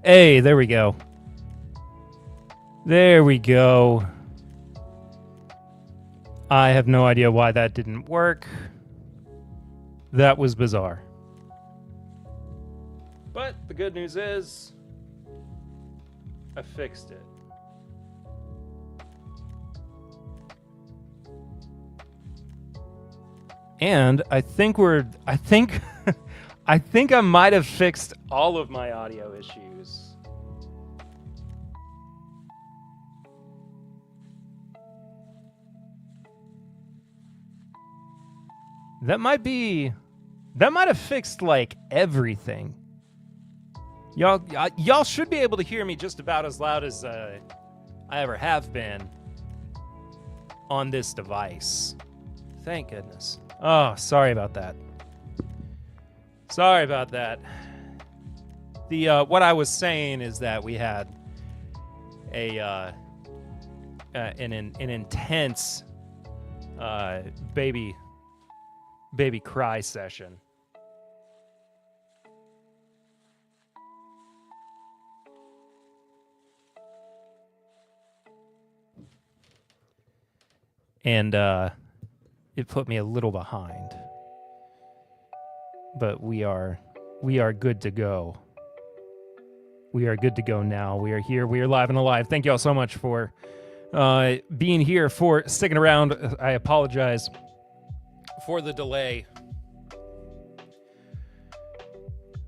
Hey, there we go. There we go. I have no idea why that didn't work. That was bizarre. But the good news is, I fixed it. And I think I might have fixed all of my audio issues. That might have fixed like everything. Y'all should be able to hear me just about as loud as I ever have been on this device. Thank goodness. Oh, sorry about that. Sorry about that. The what I was saying is that we had an intense baby cry session. And it put me a little behind. But we are good to go. We are good to go now. We are here. We are live and alive. Thank you all so much for being here, for sticking around. I apologize for the delay.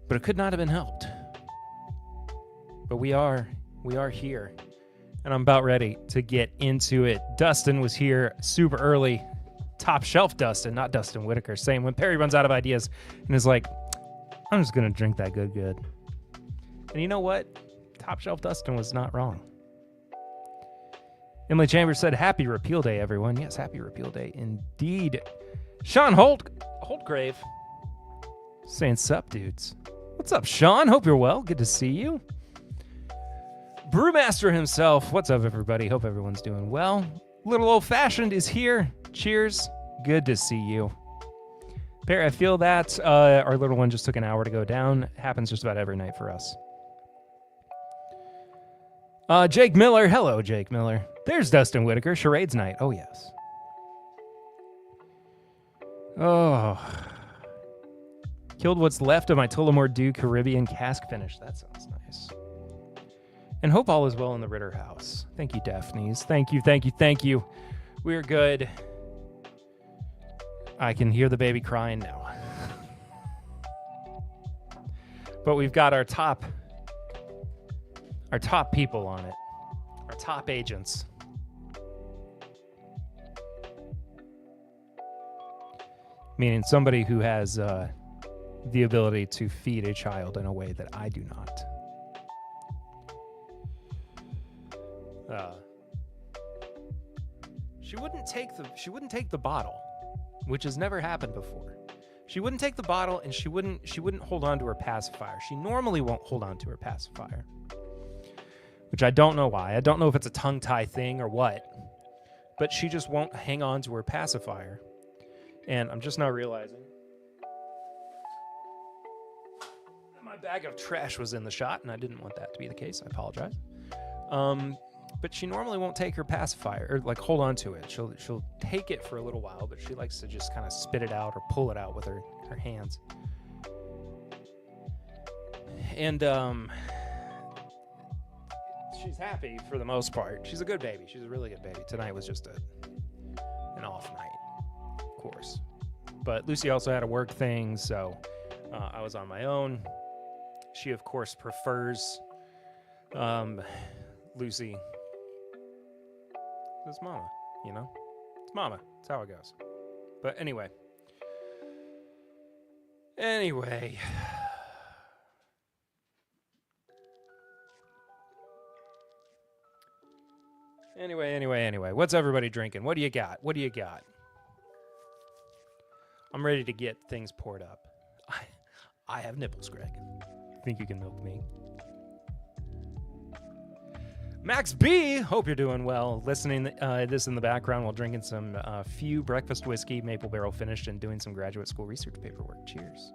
But it could not have been helped. But we are here. And I'm about ready to get into it. Dustin was here super early. Top shelf Dustin, not Dustin Whitaker, saying when Perry runs out of ideas and is like, I'm just going to drink that good. And you know what? Top shelf Dustin was not wrong. Emily Chambers said, happy repeal day, everyone. Yes, happy repeal day indeed. Sean Holtgrave saying, sup, dudes. What's up, Sean? Hope you're well. Good to see you. Brewmaster himself. What's up, everybody? Hope everyone's doing well. Little Old Fashioned is here. Cheers. Good to see you. Perry, I feel that our little one just took an hour to go down. Happens just about every night for us. Jake Miller. Hello, Jake Miller. There's Dustin Whitaker. Charades night. Oh, yes. Oh. Killed what's left of my Tullamore Dew Caribbean cask finish. That sounds nice. And hope all is well in the Ritter house. Thank you, Daphnes. Thank you. We're good. I can hear the baby crying now. But we've got our top people on it. Our top agents. Meaning somebody who has the ability to feed a child in a way that I do not. She wouldn't take the bottle, which has never happened before. She wouldn't take the bottle, and she wouldn't hold on to her pacifier. She normally won't hold on to her pacifier, which I don't know why. I don't know if it's a tongue tie thing or what, but she just won't hang on to her pacifier. And I'm just now realizing that my bag of trash was in the shot, and I didn't want that to be the case. I apologize. But she normally won't take her pacifier or like hold on to it. She'll take it for a little while, but she likes to just kind of spit it out or pull it out with her hands. And she's happy for the most part. She's a good baby. She's a really good baby. Tonight was just an off night, of course. But Lucy also had a work thing, so I was on my own. She, of course, prefers Lucy. It's mama, you know? It's mama. That's how it goes. But anyway. Anyway. What's everybody drinking? What do you got? I'm ready to get things poured up. I have nipples, Greg. Think you can milk me? Max B, hope you're doing well. Listening this in the background while drinking some few breakfast whiskey, maple barrel finished, and doing some graduate school research paperwork. Cheers.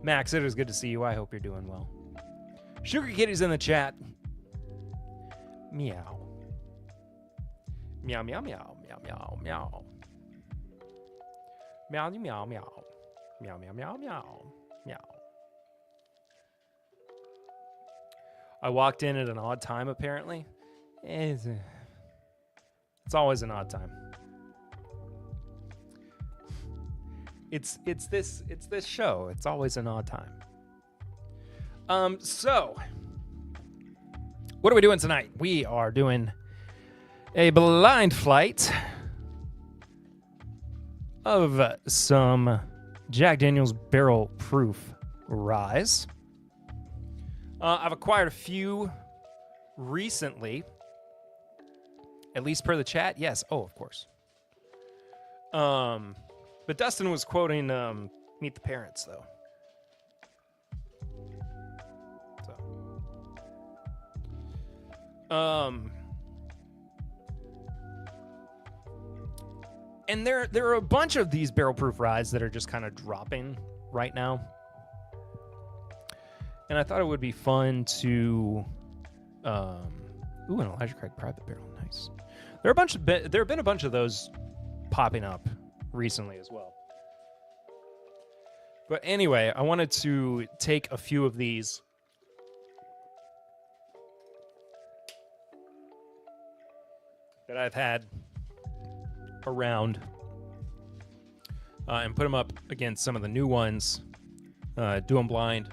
Max, it is good to see you. I hope you're doing well. Sugar Kitty's in the chat. Meow. Meow, meow, meow, meow, meow, meow. Meow, meow, meow. Meow, meow, meow, meow, meow. I walked in at an odd time, apparently. It's always an odd time. It's this show. It's always an odd time. So what are we doing tonight? We are doing a blind flight of some Jack Daniel's Barrel Proof Rye. I've acquired a few recently, at least per the chat. Yes. Oh, of course. But Dustin was quoting Meet the Parents, though. So. And there are a bunch of these barrel proof ryes that are just kind of dropping right now. And I thought it would be fun to an Elijah Craig private barrel, nice. There have been a bunch of those popping up recently as well. But anyway, I wanted to take a few of these that I've had around and put them up against some of the new ones. Do them blind.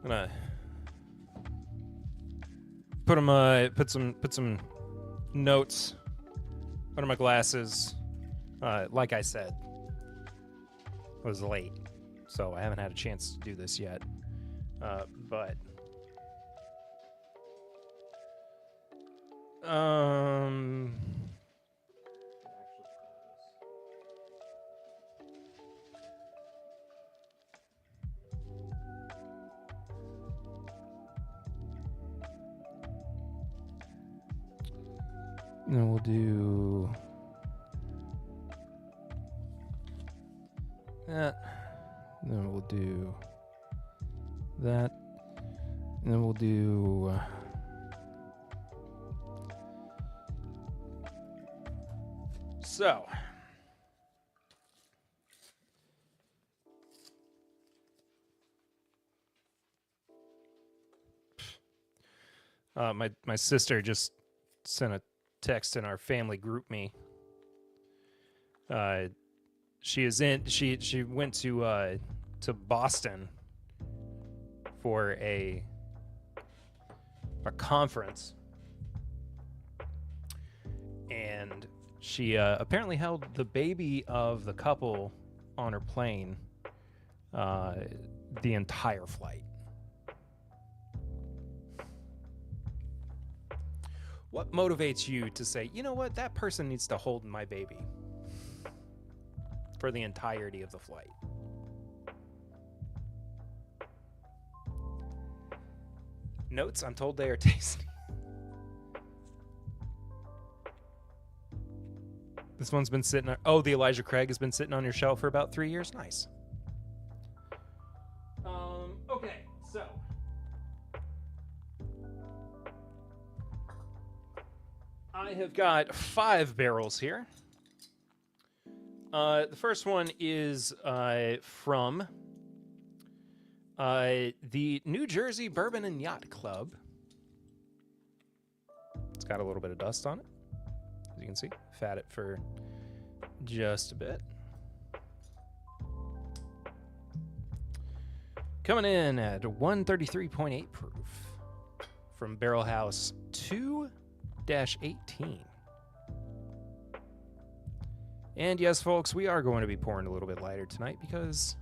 I'm gonna put some notes under my glasses. Like I said, I was late, so I haven't had a chance to do this yet. But then we'll do that. Then we'll do that. And then we'll do so. My sister just sent a text in our family group me. She went to Boston for a conference, and she apparently held the baby of the couple on her plane the entire flight. What motivates you to say, you know what, that person needs to hold my baby for the entirety of the flight? Notes, I'm told they are tasty. This one's been sitting the Elijah Craig has been sitting on your shelf for about 3 years. Nice. Okay, so I have got 5 barrels here. The first one is from the New Jersey Bourbon and Yacht Club. It's got a little bit of dust on it, as you can see. Fat it for just a bit. Coming in at 133.8 proof from Barrel House 2-18. And yes, folks, we are going to be pouring a little bit lighter tonight because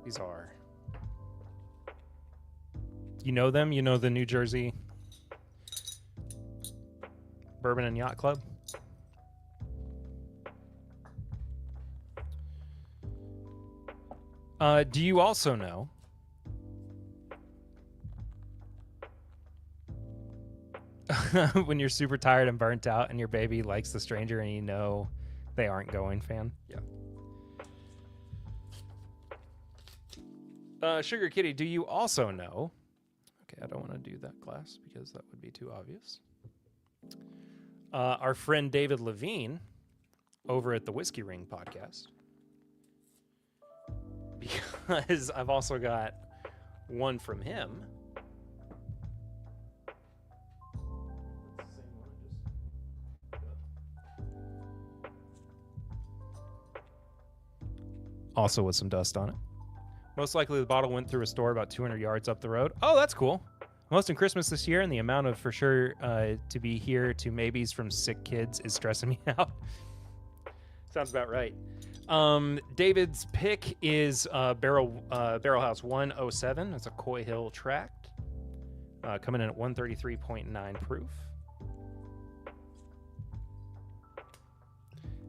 these are, you know them, you know the New Jersey Bourbon and Yacht Club. Do you also know when you're super tired and burnt out and your baby likes The Stranger and you know they aren't going fan? Yeah. Sugar Kitty, do you also know? Okay, I don't want to do that class because that would be too obvious. Our friend David Levine over at the Whiskey Ring podcast. Because I've also got one from him. Also with some dust on it. Most likely the bottle went through a store about 200 yards up the road. Oh, that's cool. Most in Christmas this year, and the amount of for sure to be here to maybes from sick kids is stressing me out. Sounds about right. David's pick is Barrel House 107. It's a Coy Hill tract. Coming in at 133.9 proof.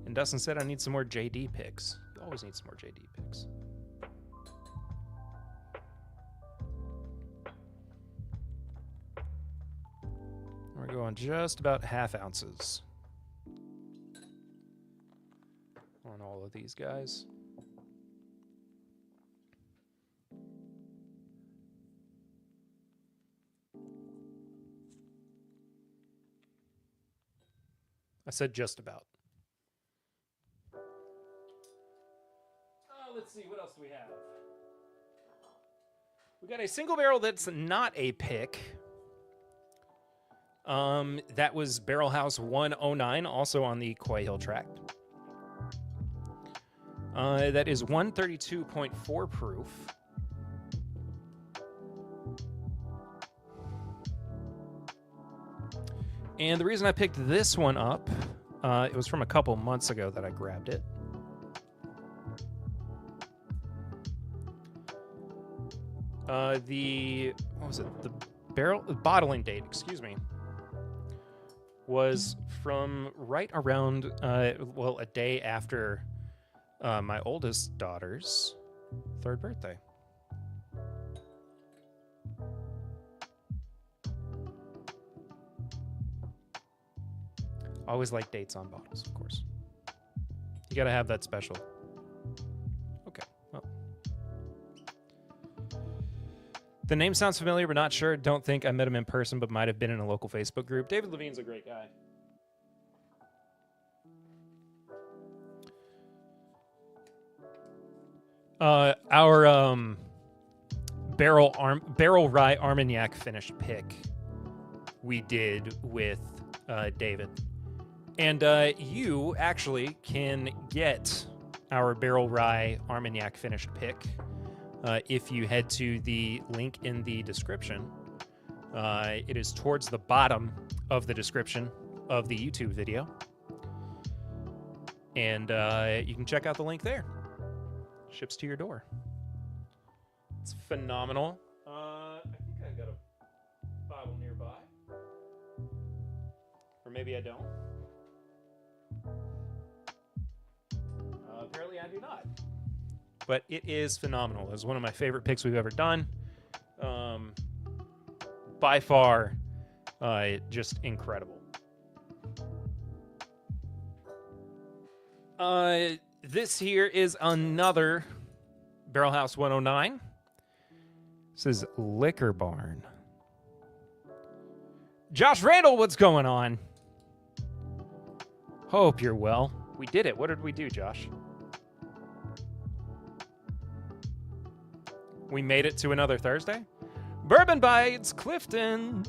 And Dustin said I need some more JD picks. You always need some more JD picks. We're going just about half ounces on all of these guys. I said just about. Let's see, what else do we have? We got a single barrel that's not a pick. That was Barrel House 109, also on the Coy Hill tract. That is 132.4 proof. And the reason I picked this one up, it was from a couple months ago that I grabbed it. What was it? The bottling date, excuse me, was from right around, a day after my oldest daughter's 3rd birthday. Always like dates on bottles, of course. You gotta have that special. Okay, well. The name sounds familiar, but not sure. Don't think I met him in person, but might have been in a local Facebook group. David Levine's a great guy. Our barrel rye Armagnac finished pick we did with David. And you actually can get our barrel rye Armagnac finished pick if you head to the link in the description. It is towards the bottom of the description of the YouTube video. And you can check out the link there. Ships to your door. It's phenomenal. I think I got a bottle nearby. Or maybe I don't. Apparently I do not. But it is phenomenal. It's one of my favorite picks we've ever done. By far, just incredible. This here is another Barrel House 109. This is Liquor Barn. Josh Randall, what's going on? Hope you're well. We did it. What did we do, Josh? We made it to another Thursday. Bourbon Bites, Clifton.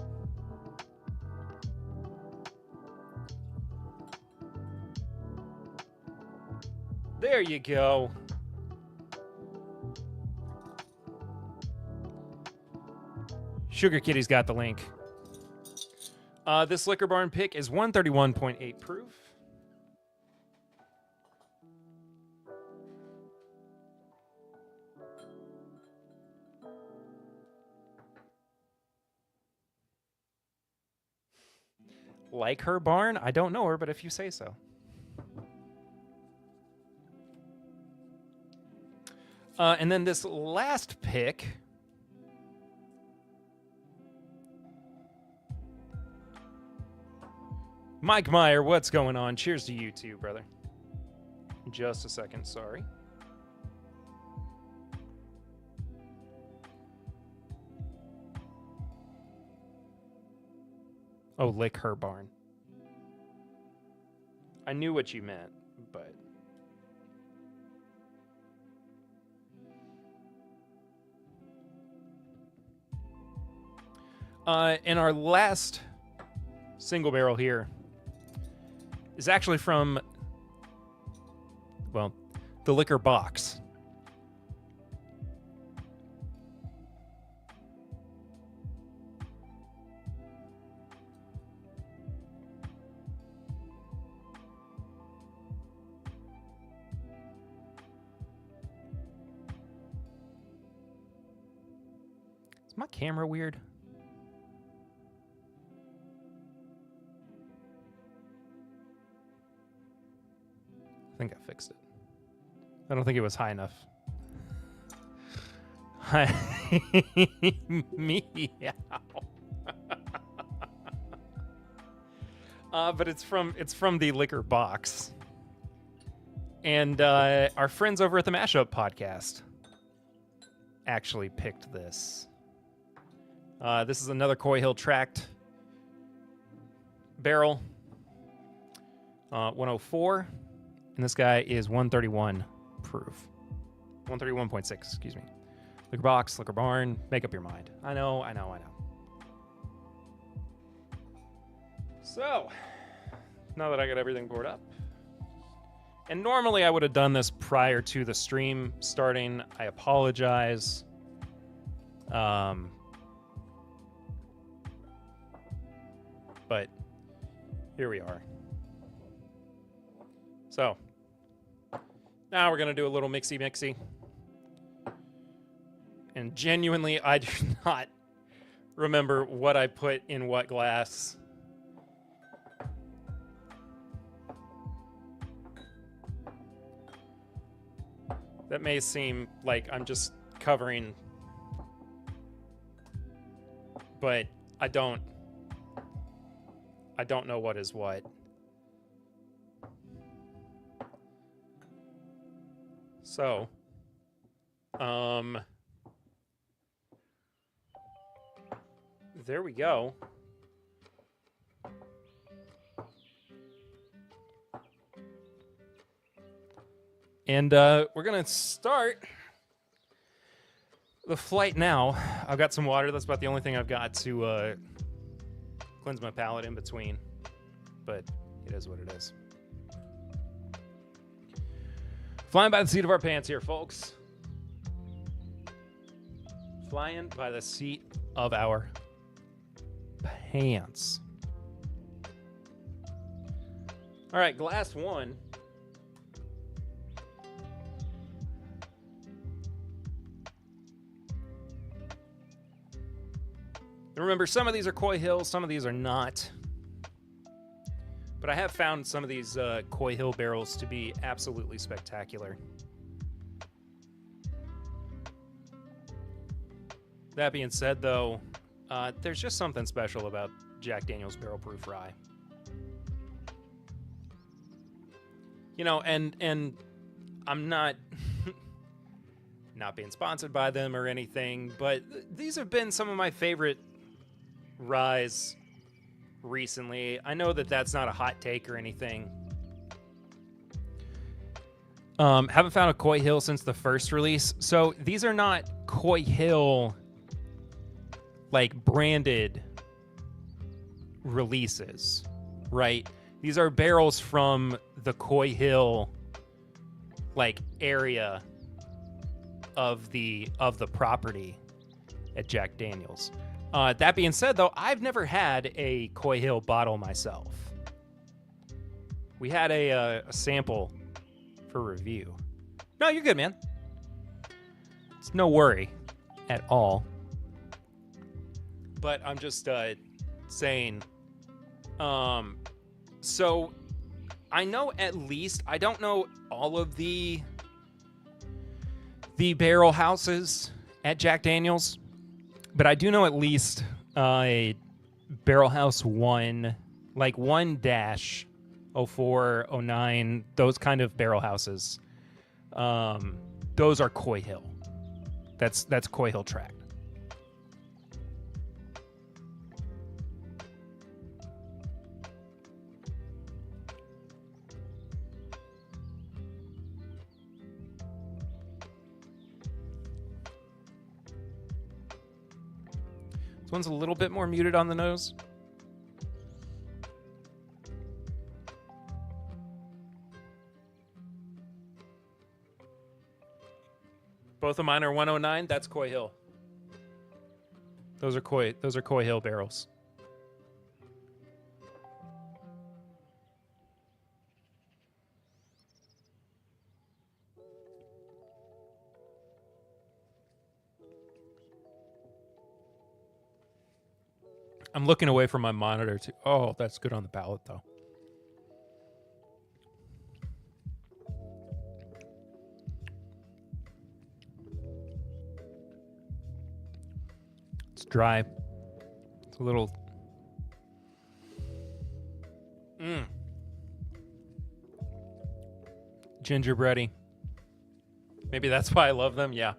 There you go. Sugar Kitty's got the link. This Liquor Barn pick is 131.8 proof. Like her barn? I don't know her, but if you say so. And then this last pick Mike Meyer, what's going on? Cheers to you too, brother. Just a second, sorry. Oh, lick her barn. I knew what you meant, but... And our last single barrel here is actually from, well, the liquor box. Is my camera weird? I think I fixed it. I don't think it was high enough. Meow. But it's from the liquor box. And our friends over at the Mashup Podcast actually picked this. This is another Coy Hill tracked barrel. 104. And this guy is 131 proof. 131.6, excuse me. Liquor box, liquor barn, make up your mind. I know. So, now that I got everything poured up, and normally I would have done this prior to the stream starting. I apologize. But here we are. So, now we're going to do a little mixy-mixy. And genuinely, I do not remember what I put in what glass. That may seem like I'm just covering, but I don't know what is what. So, there we go. And we're going to start the flight now. I've got some water. That's about the only thing I've got to cleanse my palate in between. But it is what it is. Flying by the seat of our pants here, folks. Flying by the seat of our pants. All right, glass one. Remember, some of these are Coy Hill, some of these are not. But I have found some of these Coy Hill barrels to be absolutely spectacular. That being said, though, there's just something special about Jack Daniel's Barrel Proof Rye. You know, and I'm not being sponsored by them or anything, but these have been some of my favorite ryes recently. I know that that's not a hot take or anything. Haven't found a Coy Hill since the first release. So these are not Coy Hill like branded releases, right? These are barrels from the Coy Hill like area of the property at Jack Daniel's. That being said, though, I've never had a Coy Hill bottle myself. We had a sample for review. No, you're good, man. It's no worry at all. But I'm just saying. So I know at least, I don't know all of the barrel houses at Jack Daniel's. But I do know at least Barrel House 1, like 1-04, 09, those kind of barrel houses. Those are Coy Hill. That's Coy Hill tracked. This one's a little bit more muted on the nose. Both of mine are 109. That's Coy Hill. Those are Coy Hill barrels. I'm looking away from my monitor too. Oh, that's good on the palate though. It's dry. It's a little... Gingerbready. Maybe that's why I love them, yeah.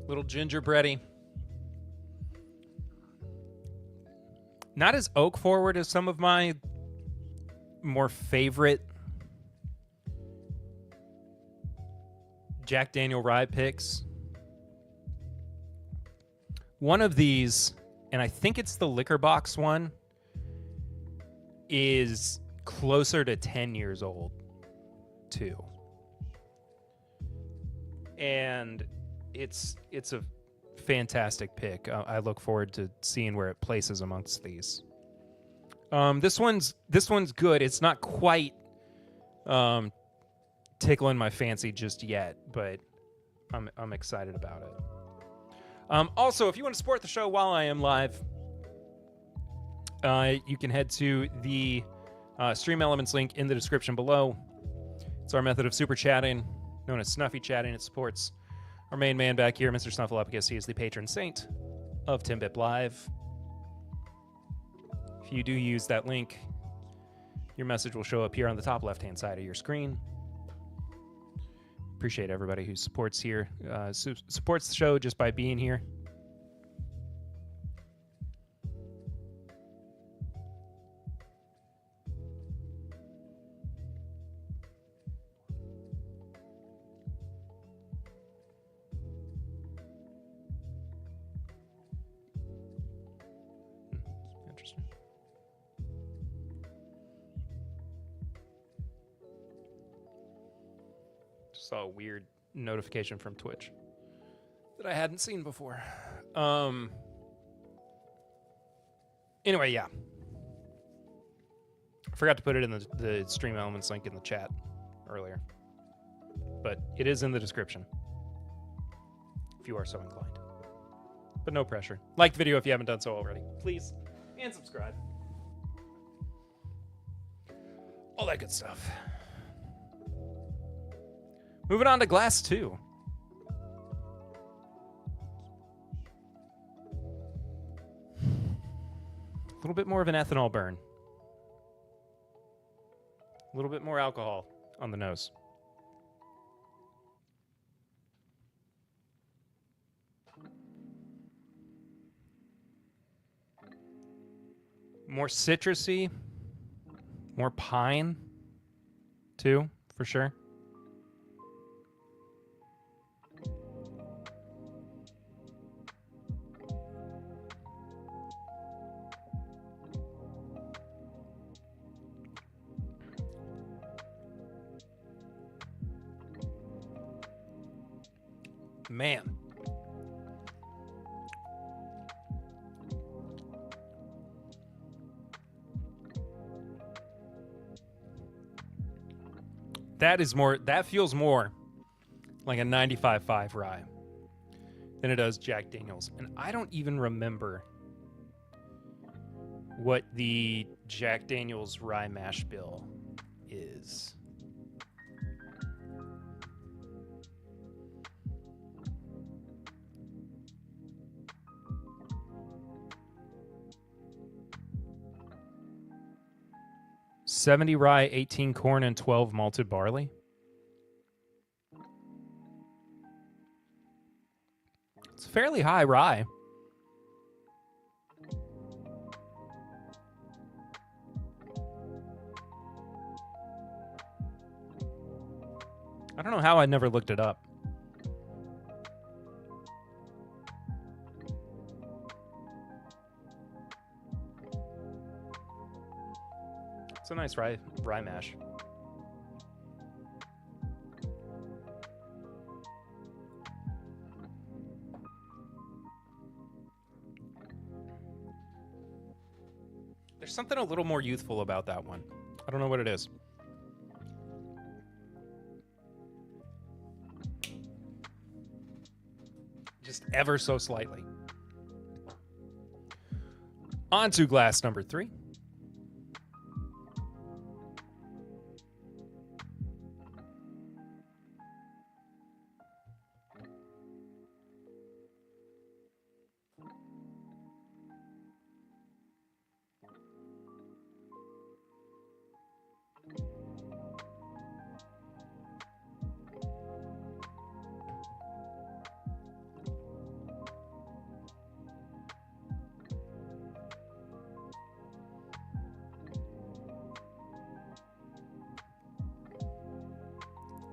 Little gingerbready. Not as oak forward as some of my more favorite Jack Daniel rye picks. One of these, and I think it's the Liquor Box one, is closer to 10 years old, too. And it's a fantastic pick. I look forward to seeing where it places amongst these. This one's good. It's not quite tickling my fancy just yet, but I'm excited about it. Also, if you want to support the show while I am live, you can head to the Stream Elements link in the description below. It's our method of super chatting, known as Snuffy Chatting. It supports our main man back here, Mr. Snuffleupagus. He is the patron saint of Timbit Live. If you do use that link, your message will show up here on the top left-hand side of your screen. Appreciate everybody who supports here, supports the show just by being here. Interesting. Saw a weird notification from Twitch that I hadn't seen before. Anyway, yeah. I forgot to put it in the Stream Elements link in the chat earlier. But it is in the description if you are so inclined. But no pressure. Like the video if you haven't done so already. Please. And subscribe. All that good stuff. Moving on to glass 2. A little bit more of an ethanol burn. A little bit more alcohol on the nose. More citrusy. More pine, too, for sure. Man. That feels more like a 95.5 rye than it does Jack Daniels. And I don't even remember what the Jack Daniels rye mash bill is. $70 rye, 18 corn, and 12 malted barley. It's fairly high rye. I don't know how I never looked it up. It's a nice rye mash. There's something a little more youthful about that one. I don't know what it is. Just ever so slightly. On to glass number 3.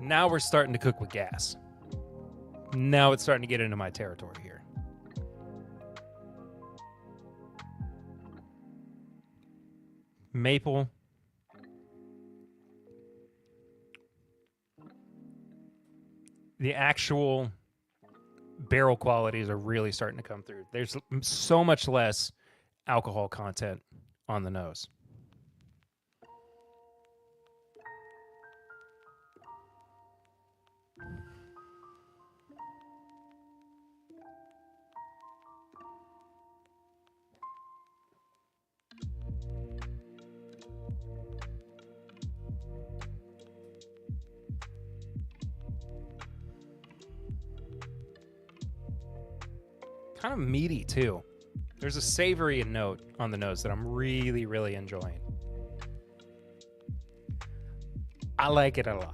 Now we're starting to cook with gas. Now it's starting to get into my territory here. Maple. The actual barrel qualities are really starting to come through. There's so much less alcohol content on the nose. Kind of meaty too. There's a savory note on the nose that I'm really, really enjoying. I like it a lot.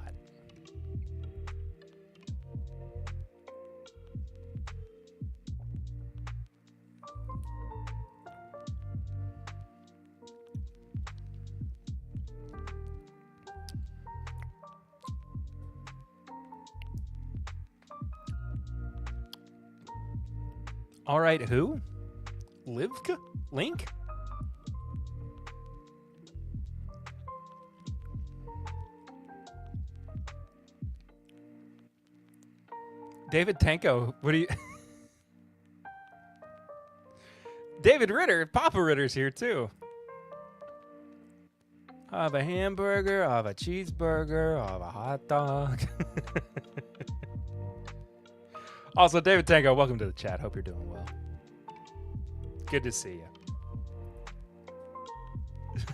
All right, who? Livka? Link? David Tanko, what do you... David Ritter, Papa Ritter's here too. I'll have a hamburger, I'll have a cheeseburger, I'll have a hot dog. Also, David Tango, welcome to the chat. Hope you're doing well. Good to see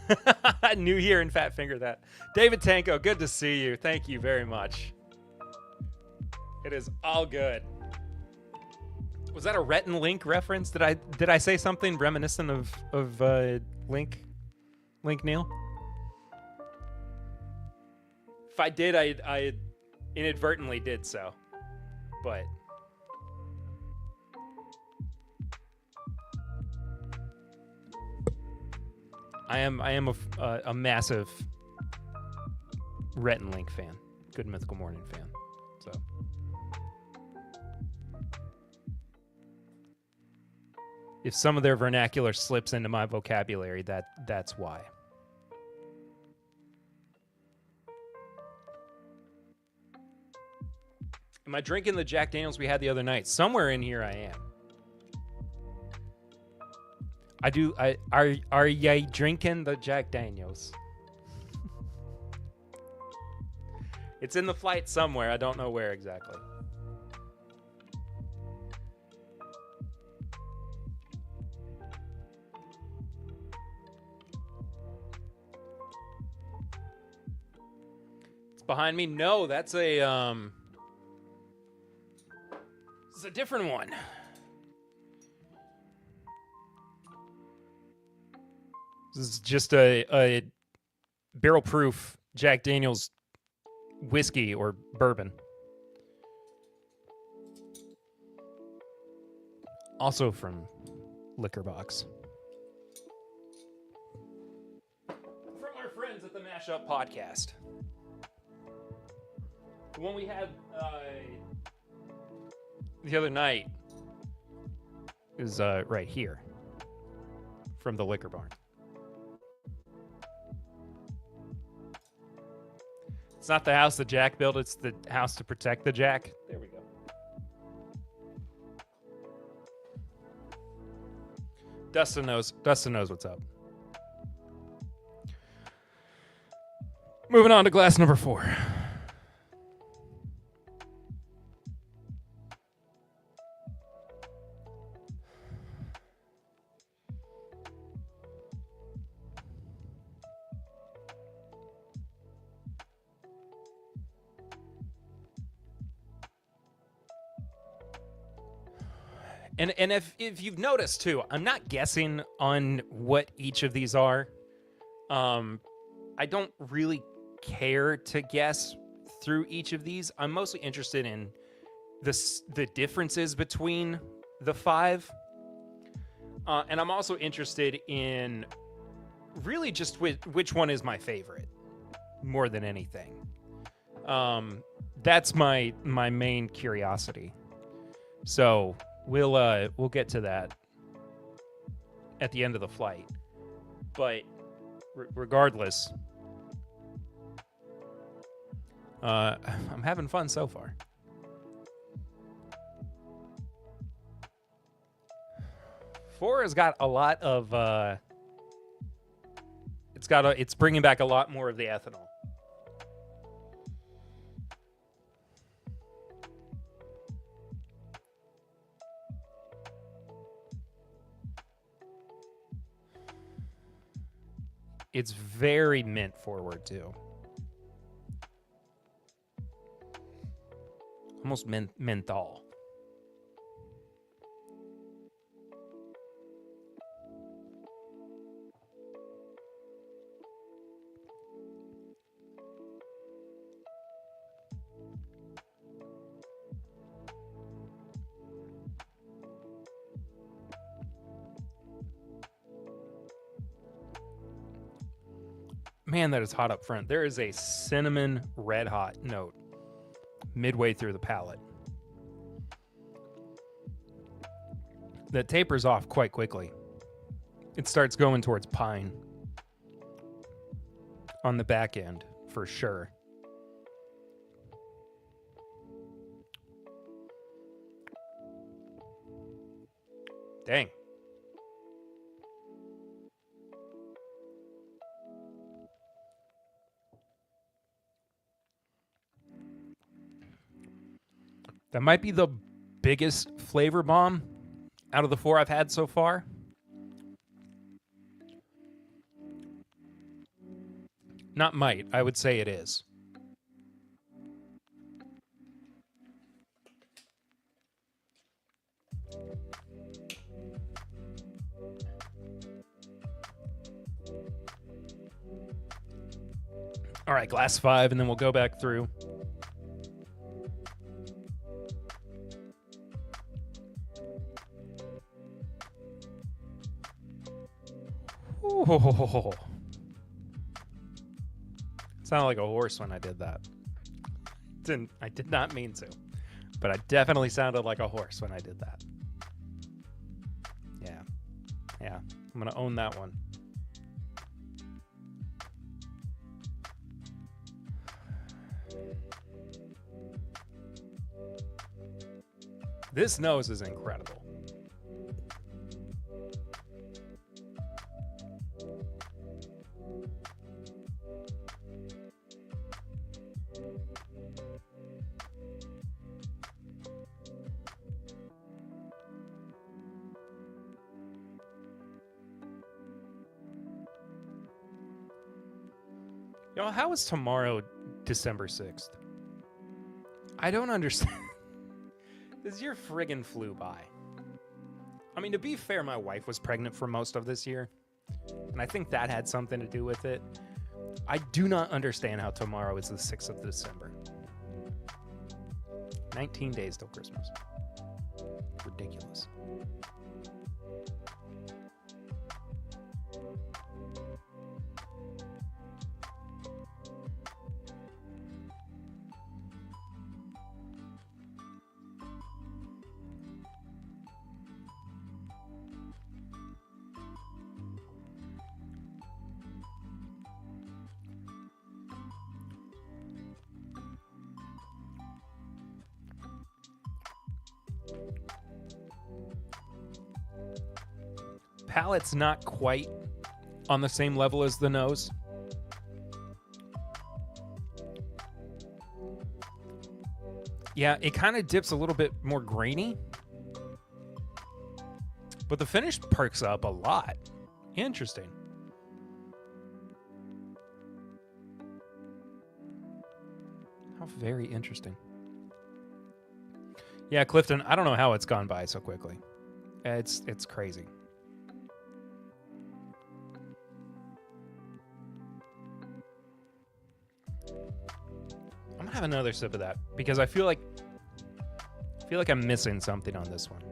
you. New here in Fat Finger that. David Tanko, good to see you. Thank you very much. It is all good. Was that a Rhett and Link reference? Did I say something reminiscent of Link Neil? If I did, I inadvertently did so. But I am a massive Rhett and Link fan. Good Mythical Morning fan. So if some of their vernacular slips into my vocabulary, that's why. Am I drinking the Jack Daniels we had the other night? Somewhere in here I am. Are you drinking the Jack Daniels? It's in the flight somewhere. I don't know where exactly. It's behind me. No, that's a it's a different one. This is just a barrel-proof Jack Daniels whiskey or bourbon. Also from Liquor Box. From our friends at the Mashup Podcast. The one we had the other night is right here from the Liquor Barn. It's not the house that Jack built, it's the house to protect the Jack. There we go. Dustin knows what's up. Moving on to glass number 4. And if you've noticed too, I'm not guessing on what each of these are. I don't really care to guess through each of these. I'm mostly interested in the differences between the 5. And I'm also interested in really just which one is my favorite more than anything. That's my main curiosity. So we'll get to that at the end of the flight. But regardless, I'm having fun so far. Four has got a lot of it's bringing back a lot more of the ethanol. It's very mint forward too. Almost menthol. Man, that is hot up front. There is a cinnamon red hot note midway through the palate that tapers off quite quickly. It starts going towards pine on the back end for sure. Dang. That might be the biggest flavor bomb out of the 4 I've had so far. Not might, I would say it is. All right, glass 5, and then we'll go back through. Oh, sounded like a horse when I did that. I did not mean to, but I definitely sounded like a horse when I did that. Yeah, I'm gonna own that one. This nose is incredible. Yo, how is tomorrow December 6th? I don't understand. This year friggin' flew by. I mean, to be fair, my wife was pregnant for most of this year, and I think that had something to do with it. I do not understand how tomorrow is the 6th of December. 19 days till Christmas. Ridiculous. palate's not quite on the same level as the nose. Yeah, it kind of dips a little bit more grainy. But the finish perks up a lot. Interesting. How very interesting. Yeah, Clifton, I don't know how it's gone by so quickly. It's crazy. I'm gonna have another sip of that because I feel like I'm missing something on this one.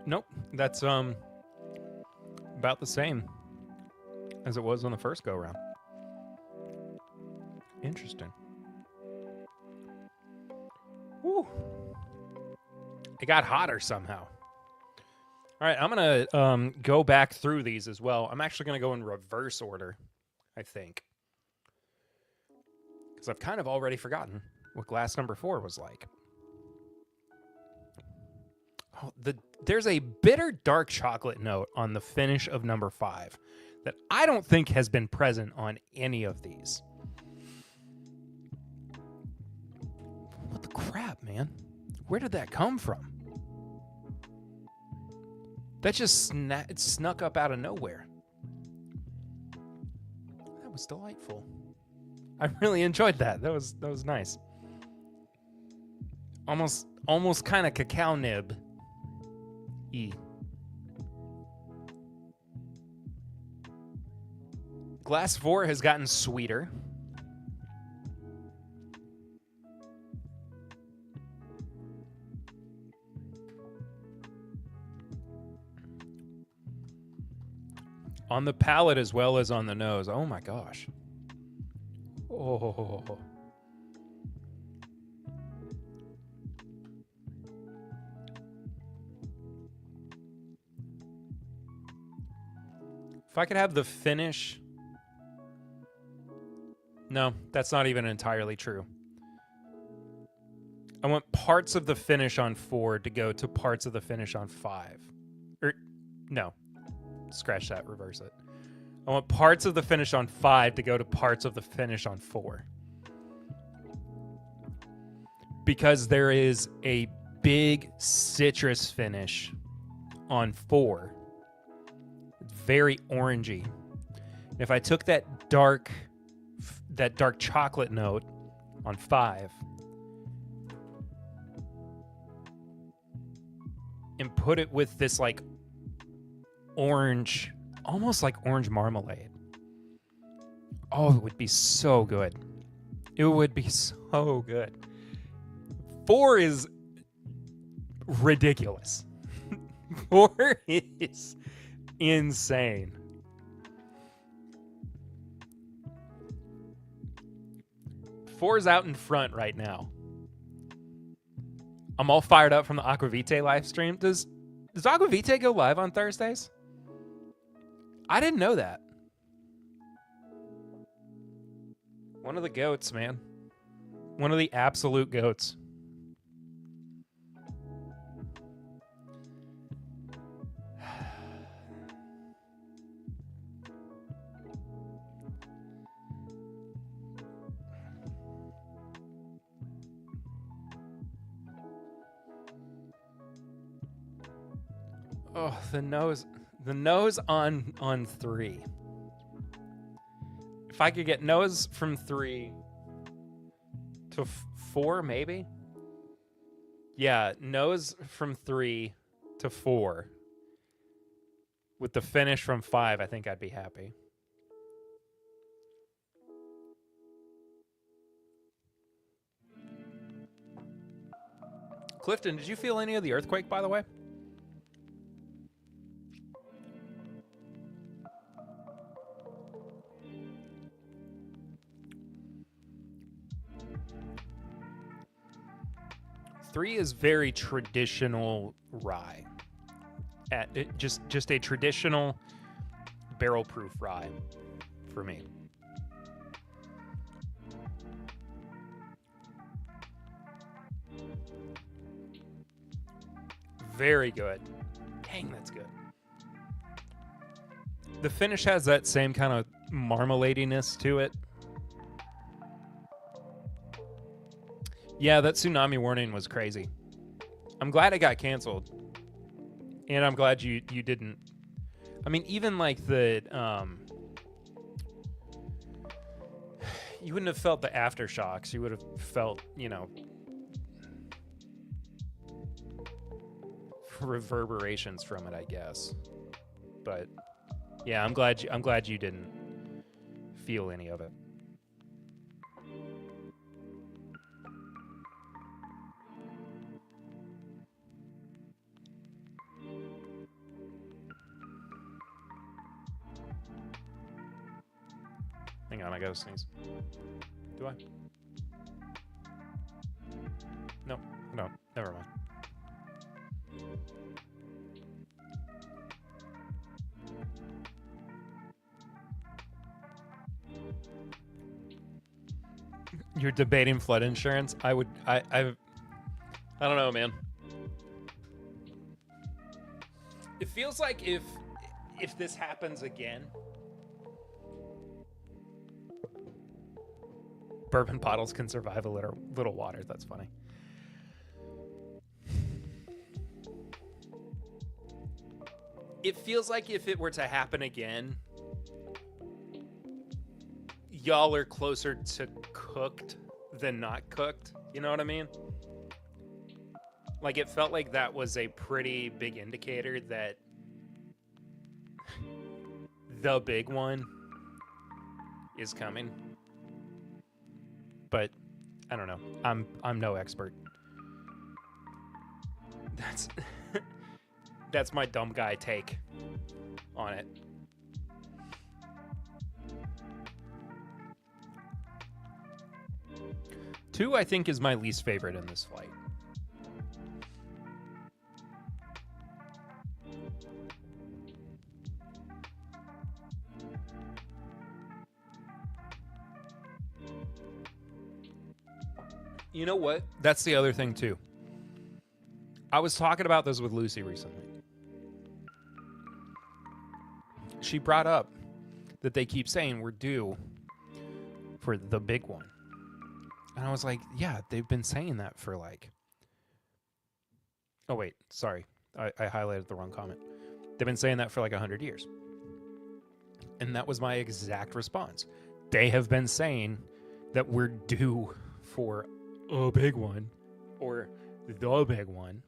Nope, that's about the same as it was on the first go round. Interesting. Woo. It got hotter somehow. All right, I'm going to go back through these as well. I'm actually going to go in reverse order, I think. Because I've kind of already forgotten what glass number 4 was like. Oh, there's a bitter dark chocolate note on the finish of number 5 that I don't think has been present on any of these. What the crap, man? Where did that come from? That just it snuck up out of nowhere. That was delightful. I really enjoyed that. That was nice. Almost kind of cacao nib. Glass 4 has gotten sweeter. On the palate as well as on the nose. Oh my gosh. Oh. If I could have the finish... No, that's not even entirely true. I want parts of the finish on 4 to go to parts of the finish on 5. No. Scratch that, reverse it. I want parts of the finish on 5 to go to parts of the finish on 4. Because there is a big citrus finish on 4. It's very orangey. If I took that dark chocolate note on 5 and put it with this like orange, almost like orange marmalade. Oh, it would be so good. It would be so good. 4 is ridiculous. 4 is insane. Four's out in front right now. I'm all fired up from the Aquavite live stream. Does Aquavite go live on Thursdays? I didn't know that. One of the goats, man. One of the absolute goats. Oh, the nose on 3. If I could get nose from 3 to 4, maybe. Yeah, nose from 3 to 4. With the finish from 5, I think I'd be happy. Clifton, did you feel any of the earthquake, by the way? Three is very traditional rye. at it, just a traditional barrel proof rye for me. Very good. Dang, that's good. The finish has that same kind of marmaladiness to it. Yeah, that tsunami warning was crazy. I'm glad it got canceled. And I'm glad you didn't. I mean, even like the you wouldn't have felt the aftershocks. You would have felt, reverberations from it, I guess. But yeah, I'm glad you didn't feel any of it. Hang on, I gotta sneeze. Do I? No, never mind. You're debating flood insurance? I don't know, man. It feels like if this happens again, bourbon bottles can survive a little water. That's funny. It feels like if it were to happen again, y'all are closer to cooked than not cooked. You know what I mean? Like, it felt like that was a pretty big indicator that the big one is coming. But I don't know. I'm no expert. That's my dumb guy take on it. Two, I think, is my least favorite in this flight. You know what? That's the other thing, too. I was talking about this with Lucy recently. She brought up that they keep saying we're due for the big one. And I was like, yeah, they've been saying that for like... Oh, wait, sorry. I highlighted the wrong comment. They've been saying that for like 100 years. And that was my exact response. They have been saying that we're due for a big one or the big one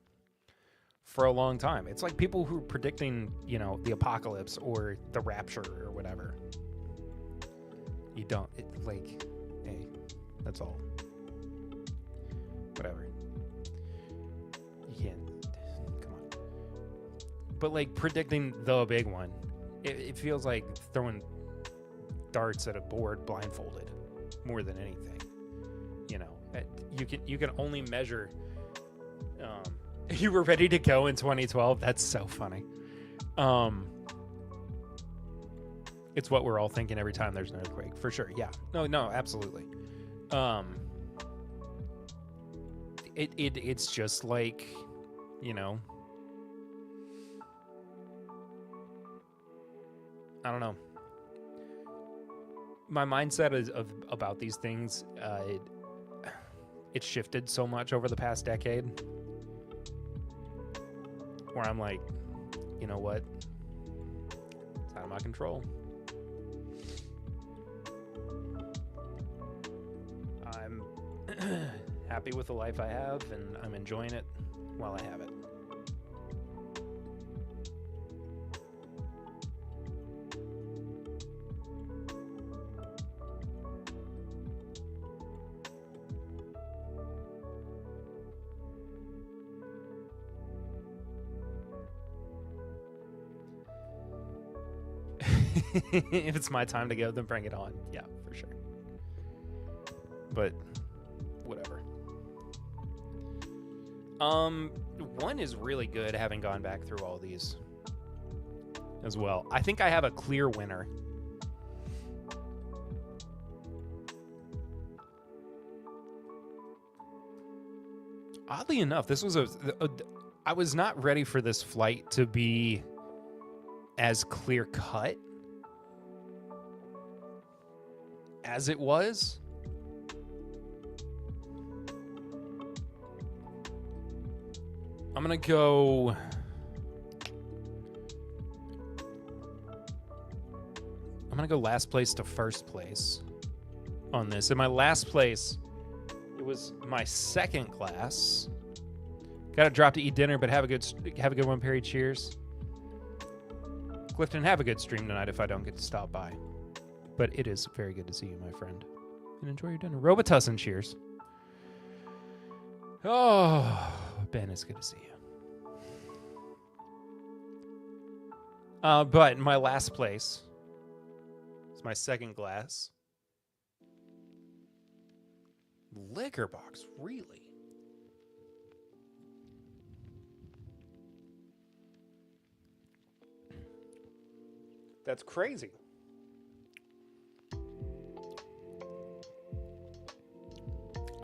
for a long time. It's like people who are predicting, the apocalypse or the rapture or whatever. You don't, hey, that's all. Whatever. You can't, come on. But like predicting the big one, it feels like throwing darts at a board blindfolded more than anything. You can only measure. You were ready to go in 2012. That's so funny. It's what we're all thinking every time there's an earthquake, for sure. Yeah. No, absolutely. It's just like, I don't know. My mindset is about these things. It's shifted so much over the past decade where I'm like, you know what? It's out of my control. I'm happy with the life I have, and I'm enjoying it while I have it. If it's my time to go, then bring it on. Yeah, for sure. But whatever. One is really good, having gone back through all these as well. I think I have a clear winner. Oddly enough, this was I was not ready for this flight to be as clear cut as it was. I'm gonna go. I'm gonna go last place to first place on this. In my last place, it was my second class. Got to drop to eat dinner, but have a good one, Perry. Cheers. Clifton, have a good stream tonight if I don't get to stop by. But it is very good to see you, my friend. And enjoy your dinner. Robitussin, cheers. Oh, Ben, it's good to see you. But my last place is my second glass. Liquor box, really? That's crazy.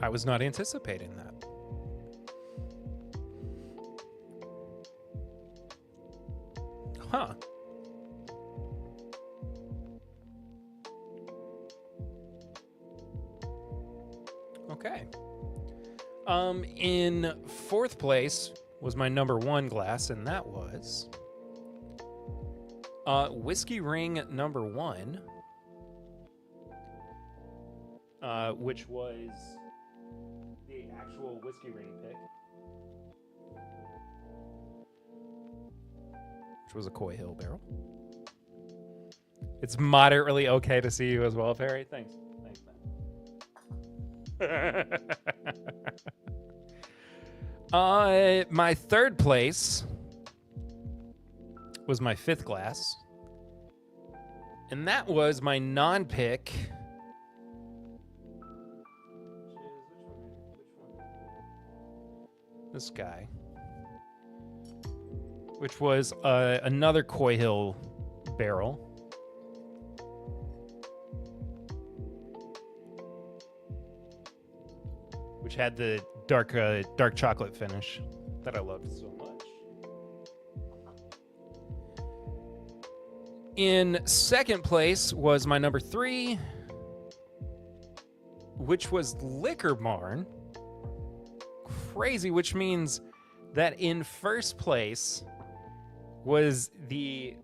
I was not anticipating that. Huh. Okay. In fourth place was my number one glass, and that was Whiskey Ring number 1, which was the actual Whiskey Ring pick, which was a Coy Hill barrel. It's moderately okay to see you as well, Perry. Thanks, man. My third place was my fifth glass, and that was my non-pick. This guy, which was another Coy Hill barrel. Which had the dark chocolate finish that I loved so much. In second place was my number 3, which was Liquor Barn. Crazy, which means that in first place was the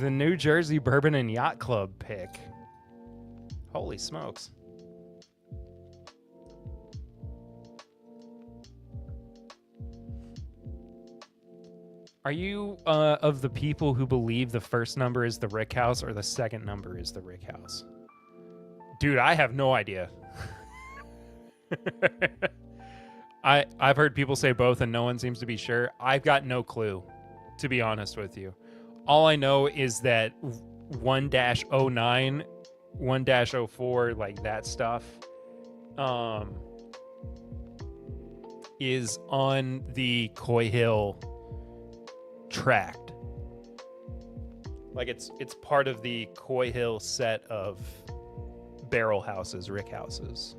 New Jersey Bourbon and Yacht Club pick. Holy smokes. Are you of the people who believe the first number is the Rick House or the second number is the Rick House? Dude, I have no idea. I've heard people say both and no one seems to be sure. I've got no clue, to be honest with you. All I know is that 1-09, 1-04, like that stuff, is on the Coy Hill tract. Like it's part of the Coy Hill set of barrel houses, Rick houses.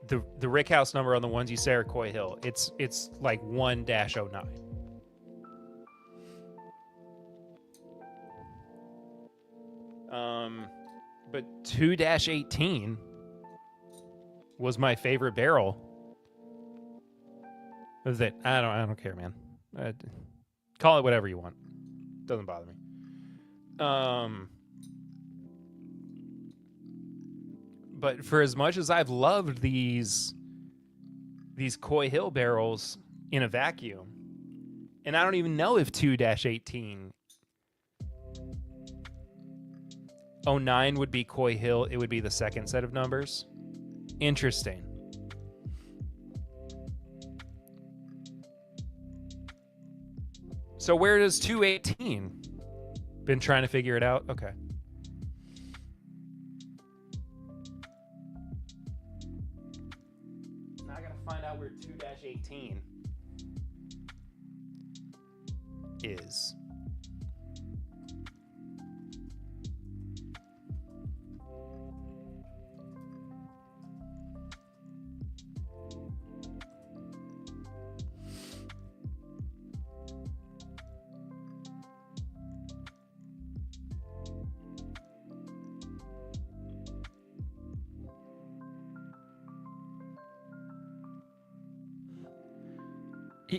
The Rick House number on the ones you say are Coy Hill. It's like 1-09. But 2-18 was my favorite barrel. Was it? I don't care, man. Call it whatever you want. Doesn't bother me. But for as much as I've loved these Coy Hill barrels in a vacuum, and I don't even know if 2-18 09 would be Coy Hill, it would be the second set of numbers. Interesting. So where does 2-18? Been trying to figure it out? Okay. Now I gotta find out where 2-18 is.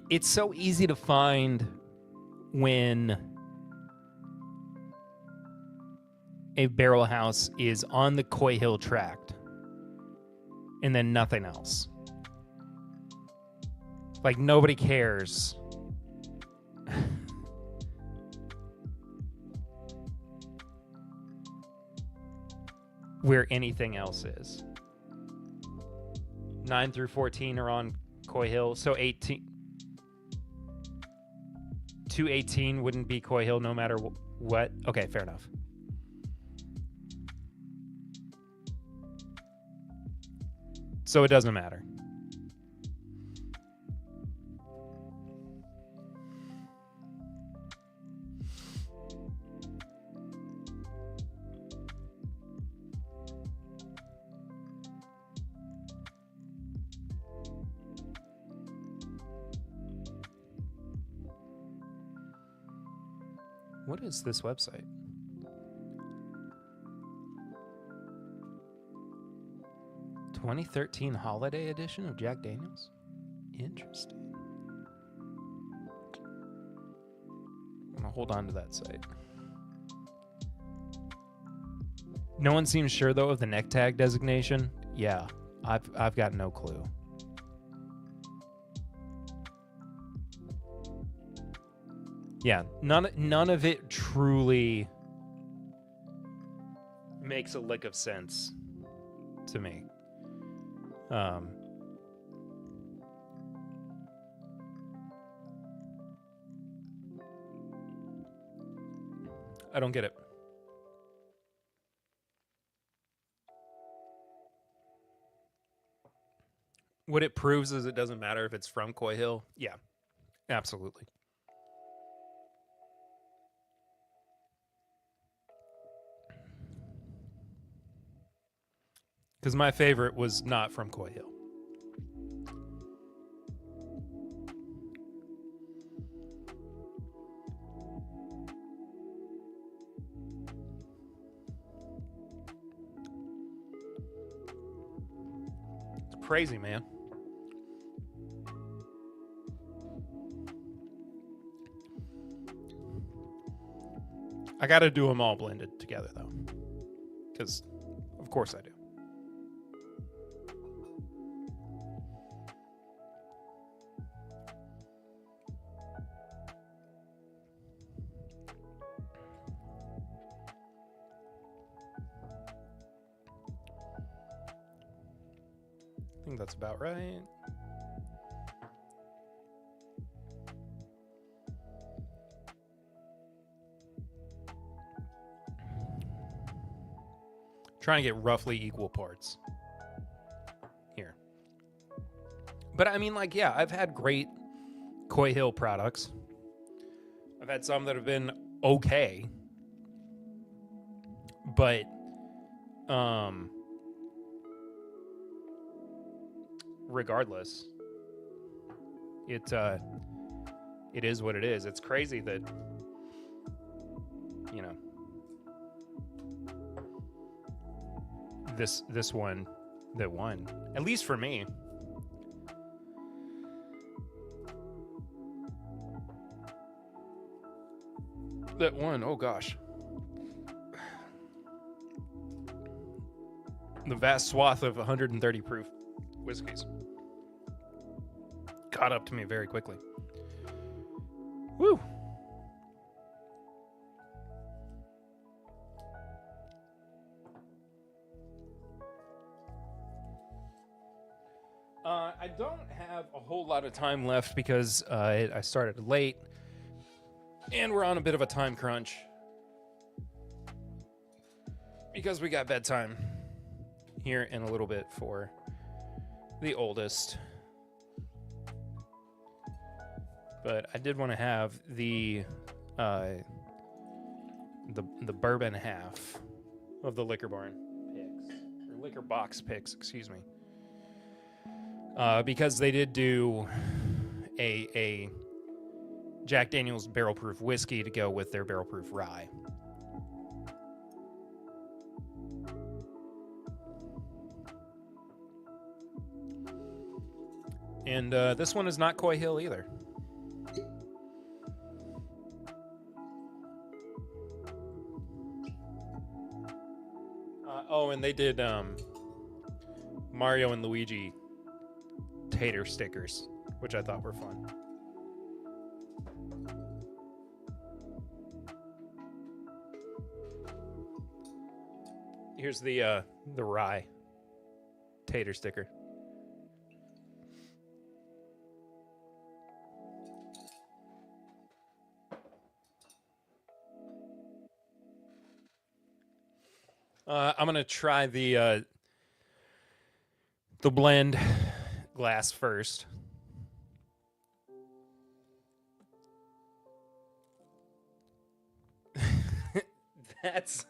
It's so easy to find when a barrel house is on the Coy Hill tract and then nothing else. Like, nobody cares. Where anything else is. 9 through 14 are on Coy Hill, so 218 wouldn't be Coy Hill no matter what. Okay, fair enough. So it doesn't matter. What is this website? "2013 Holiday Edition of Jack Daniels"? Interesting. I'm gonna hold on to that site. No one seems sure though of the neck tag designation. Yeah, I've got no clue. Yeah, none of it truly makes a lick of sense to me. I don't get it. What it proves is it doesn't matter if it's from Coy Hill. Yeah, absolutely. Because my favorite was not from Coy Hill. It's crazy, man. I got to do them all blended together, though. Because, of course I do. I think that's about right. Trying to get roughly equal parts here. But I mean, like, yeah, I've had great Coy Hill products. I've had some that have been okay. But, regardless, it is what it is. It's crazy that, you know, this one that won, at least for me. That won, oh gosh. The vast swath of 130 proof whiskeys caught up to me very quickly. Woo! I don't have a whole lot of time left because I started late and we're on a bit of a time crunch because we got bedtime here in a little bit for the oldest. But I did want to have the bourbon half of the Liquor Barn picks, or Liquor Box picks, excuse me, because they did do a Jack Daniel's barrel proof whiskey to go with their barrel proof rye. And this one is not Coy Hill either. And they did Mario and Luigi tater stickers, which I thought were fun. Here's the rye tater sticker. I'm gonna try the blend glass first. That's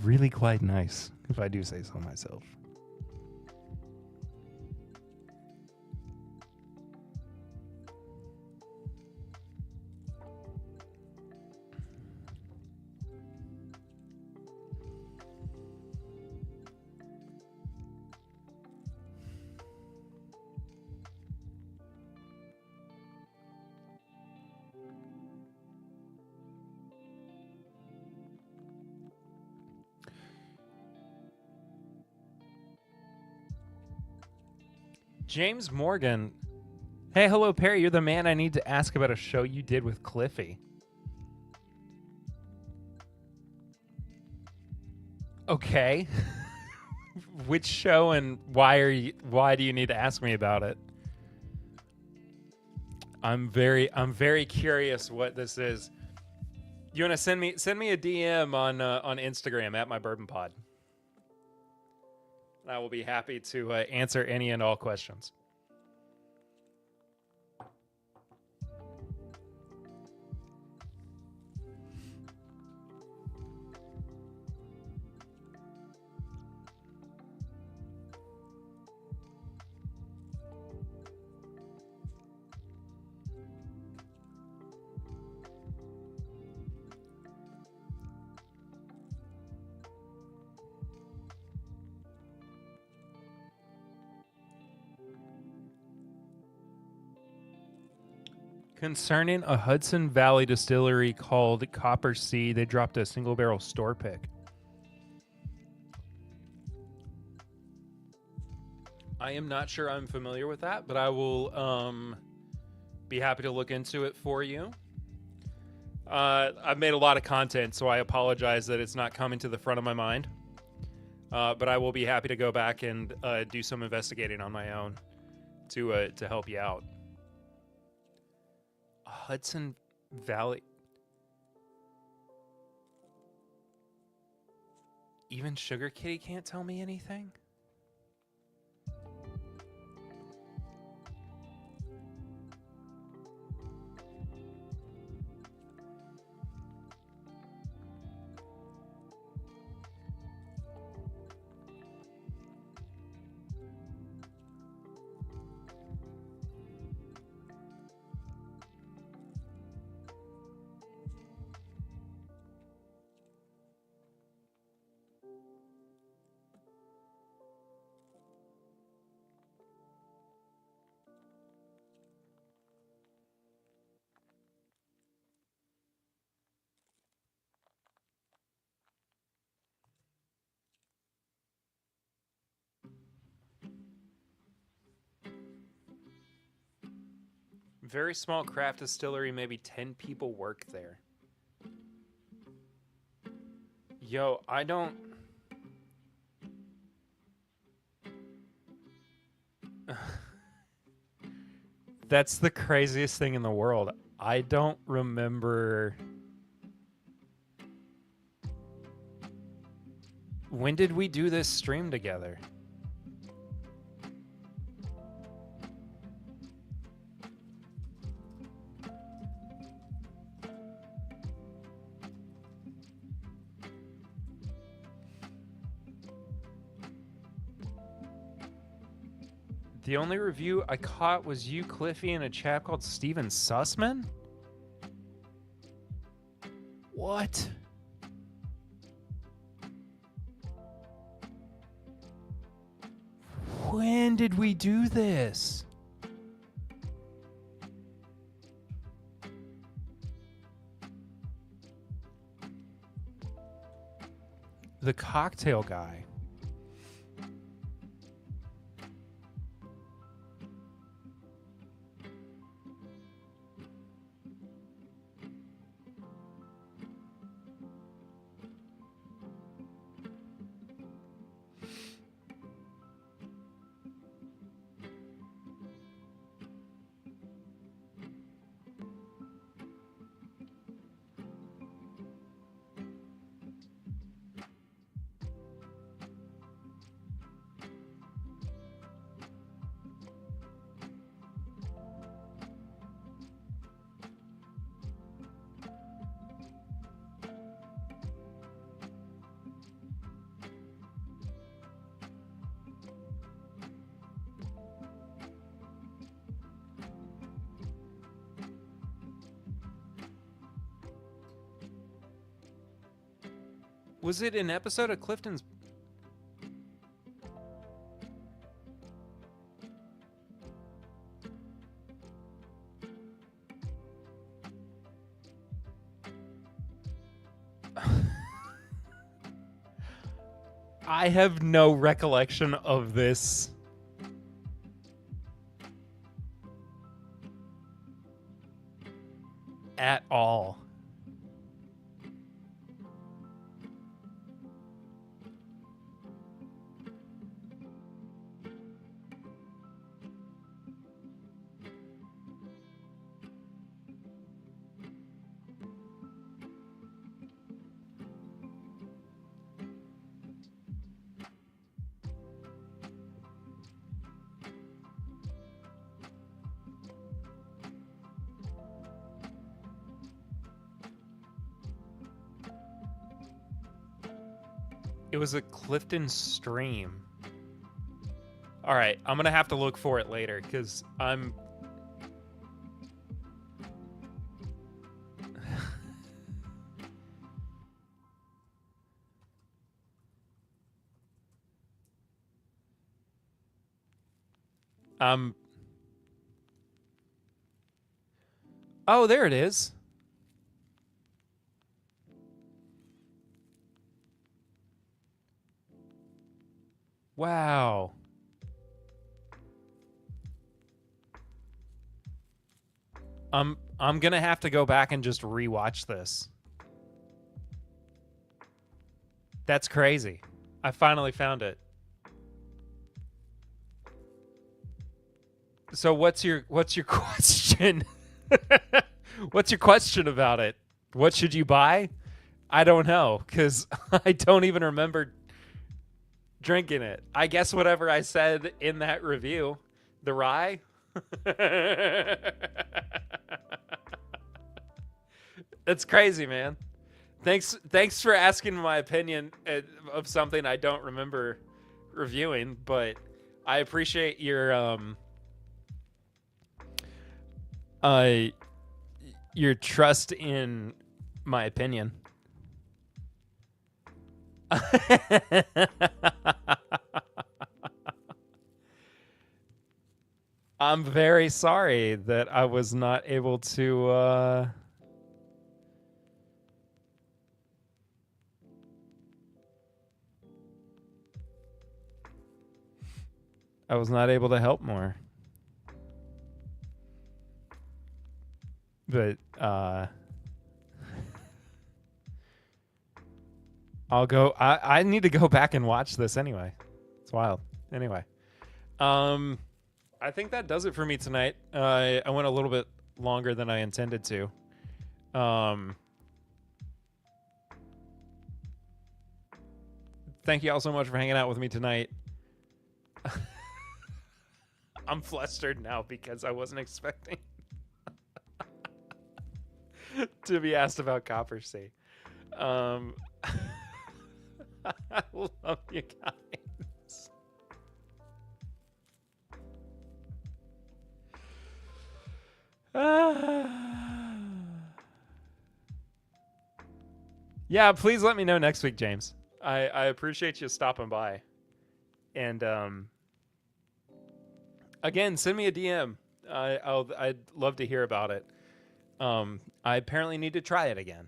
really quite nice, if I do say so myself. James Morgan. Hey, hello, Perry. You're the man I need to ask about a show you did with Cliffy. Okay. Which show and why do you need to ask me about it? I'm very curious what this is. You want to send me a DM on Instagram at my Bourbon Pod. I will be happy to answer any and all questions. Concerning a Hudson Valley distillery called Copper Sea, they dropped a single barrel store pick. I am not sure I'm familiar with that, but I will be happy to look into it for you. I've made a lot of content, so I apologize that it's not coming to the front of my mind. But I will be happy to go back and do some investigating on my own to help you out. Hudson Valley. Even Sugar Kitty can't tell me anything? Very small craft distillery, maybe 10 people work there. Yo, I don't... That's the craziest thing in the world. I don't remember... When did we do this stream together? The only review I caught was you, Cliffy, and a chap called Steven Sussman? What? When did we do this? The cocktail guy. Was it an episode of Clifton's? I have no recollection of this. At all. It was a Clifton stream. All right, I'm gonna have to look for it later because I'm. Oh, there it is. Wow. I'm gonna have to go back and just rewatch this. That's crazy. I finally found it. So what's your question? What's your question about it? What should you buy? I don't know, because I don't even remember drinking it. I guess whatever I said in that review, the rye. That's crazy, man. Thanks for asking my opinion of something I don't remember reviewing, but I appreciate your trust in my opinion. I'm very sorry that I was not able to help more. But I need to go back and watch this anyway. It's wild. Anyway. I think that does it for me tonight. I went a little bit longer than I intended to. Thank you all so much for hanging out with me tonight. I'm flustered now because I wasn't expecting to be asked about Copper Sea. I love you guys. Yeah, please let me know next week, James. I appreciate you stopping by. And again, send me a DM. I'd love to hear about it. I apparently need to try it again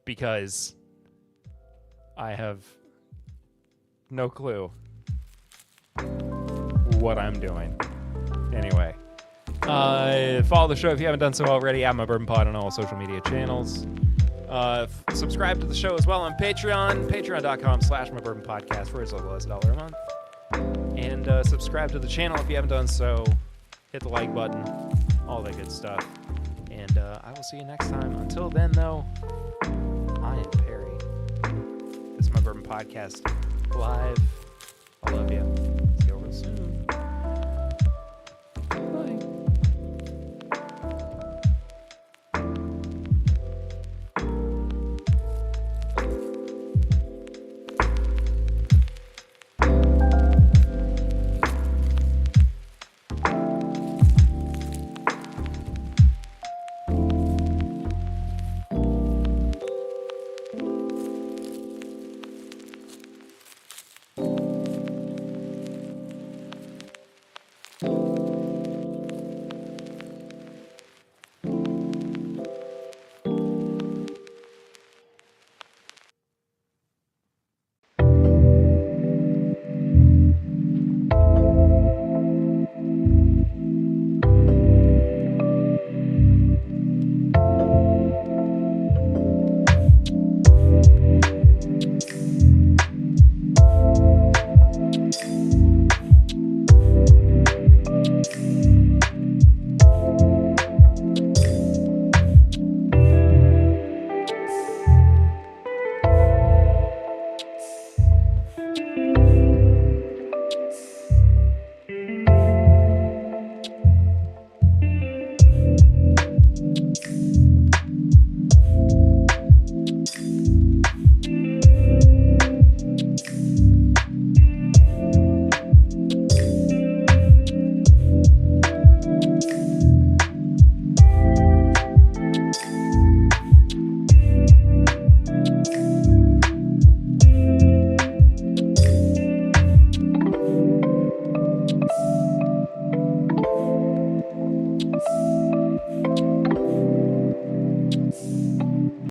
because I have no clue what I'm doing. Anyway, follow the show if you haven't done so already at My Bourbon Pod on all social media channels. Subscribe to the show as well on Patreon, patreon.com/My Bourbon Podcast for as little as $1 a month. And subscribe to the channel if you haven't done so. Hit the like button, all that good stuff. And I will see you next time. Until then, though, I am Perry. This is My Bourbon Podcast live. I love you.